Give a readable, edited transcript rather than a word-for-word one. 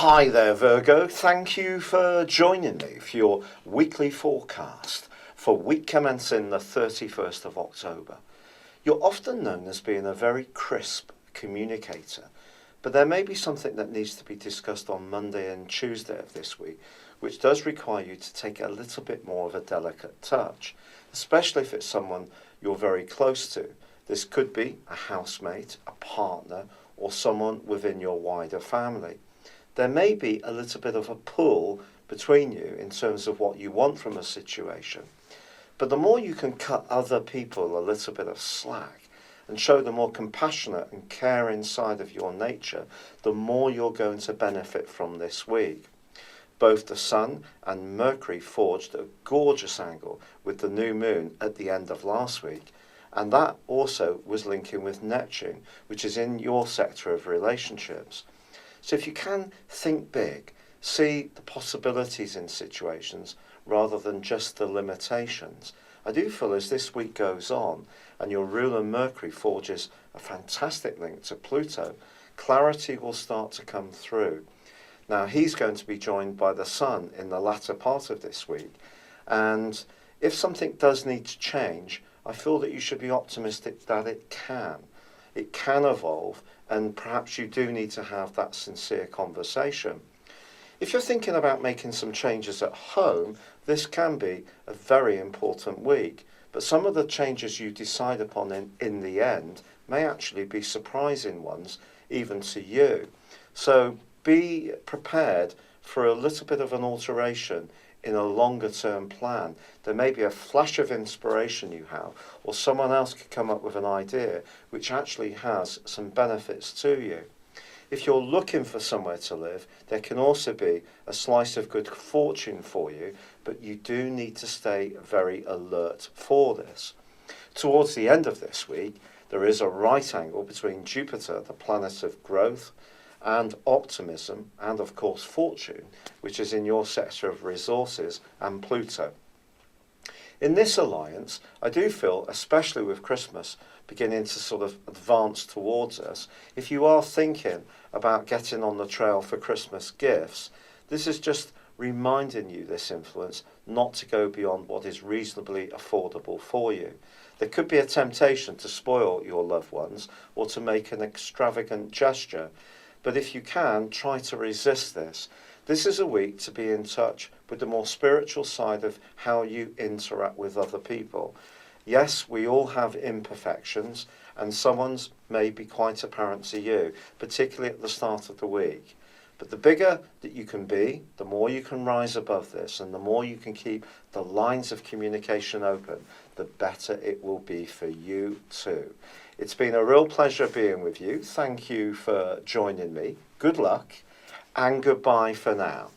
Hi there, Virgo. Thank you for joining me for your weekly forecast for week commencing the 31st of October. You're often known as being a very crisp communicator, but there may be something that needs to be discussed on Monday and Tuesday of this week, which does require you to take a little bit more of a delicate touch, especially if it's someone you're very close to. This could be a housemate, a partner, or someone within your wider family. There may be a little bit of a pull between you in terms of what you want from a situation. But the more you can cut other people a little bit of slack and show the more compassionate and caring side of your nature, the more you're going to benefit from this week. Both the Sun and Mercury forged a gorgeous angle with the new moon at the end of last week. And that also was linking with Neptune, which is in your sector of relationships. So if you can think big, see the possibilities in situations rather than just the limitations. I do feel as this week goes on and your ruler Mercury forges a fantastic link to Pluto, clarity will start to come through. Now he's going to be joined by the Sun in the latter part of this week, and if something does need to change, I feel that you should be optimistic that it can. It can evolve, and perhaps you do need to have that sincere conversation. If you're thinking about making some changes at home, this can be a very important week, but some of the changes you decide upon in the end may actually be surprising ones, even to you. So be prepared for a little bit of an alteration in a longer term plan. There may be a flash of inspiration you have, or someone else could come up with an idea which actually has some benefits to you. If you're looking for somewhere to live, there can also be a slice of good fortune for you, but you do need to stay very alert for this. Towards the end of this week, there is a right angle between Jupiter, the planet of growth, and optimism, and of course fortune, which is in your sector of resources, and Pluto. In this alliance, I do feel, especially with Christmas beginning to sort of advance towards us, if you are thinking about getting on the trail for Christmas gifts, this is just reminding you, this influence, not to go beyond what is reasonably affordable for you. There could be a temptation to spoil your loved ones or to make an extravagant gesture, but if you can, try to resist this. This is a week to be in touch with the more spiritual side of how you interact with other people. Yes, we all have imperfections, and someone's may be quite apparent to you, particularly at the start of the week. But the bigger that you can be, the more you can rise above this, and the more you can keep the lines of communication open, the better it will be for you too. It's been a real pleasure being with you. Thank you for joining me. Good luck, and goodbye for now.